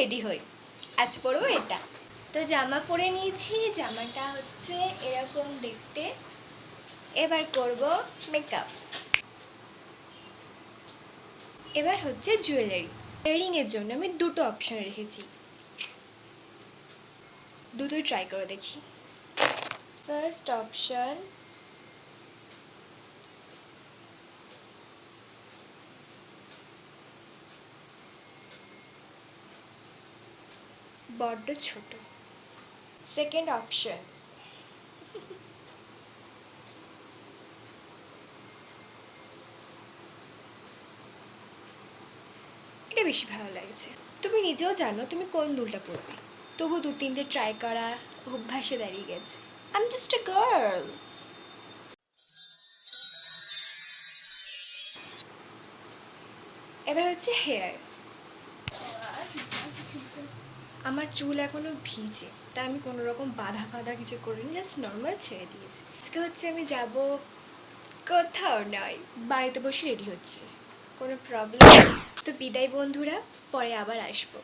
Ready হই। আজ পরবো এটা। তো জামা পরে নিয়েছি, জামাটা হচ্ছে এরকম দেখতে। এবার করব মেকআপ। এবার হচ্ছে জুয়েলারি। ইয়াররিংয়ের জন্য আমি দুটো অপশন রেখেছি, দুটোই ট্রাই করে দেখি। ফার্স্ট অপশন, বড্ড ছোট। সেকেন্ড অপশন, এটা বেশি ভালো লাগছে। তুমি নিজেও জানো তুমি কোন দুলটা পরবে, তবু 2-3টে ট্রাই করা অভ্যাসে দাঁড়িয়ে গেছে। I am just a girl. এবার হচ্ছে হেয়ার। আমার চুল এখনো ভিজে, তাই আমি কোনো রকম বাঁধা কিছু করিনি, জাস্ট নর্মাল ছেড়ে দিয়েছি। আজকে হচ্ছে আমি যাব কোথাও নয়, বাড়িতে বসে রেডি হচ্ছে, কোনো প্রবলেম। তো বিদায় বন্ধুরা, পরে আবার আসবো।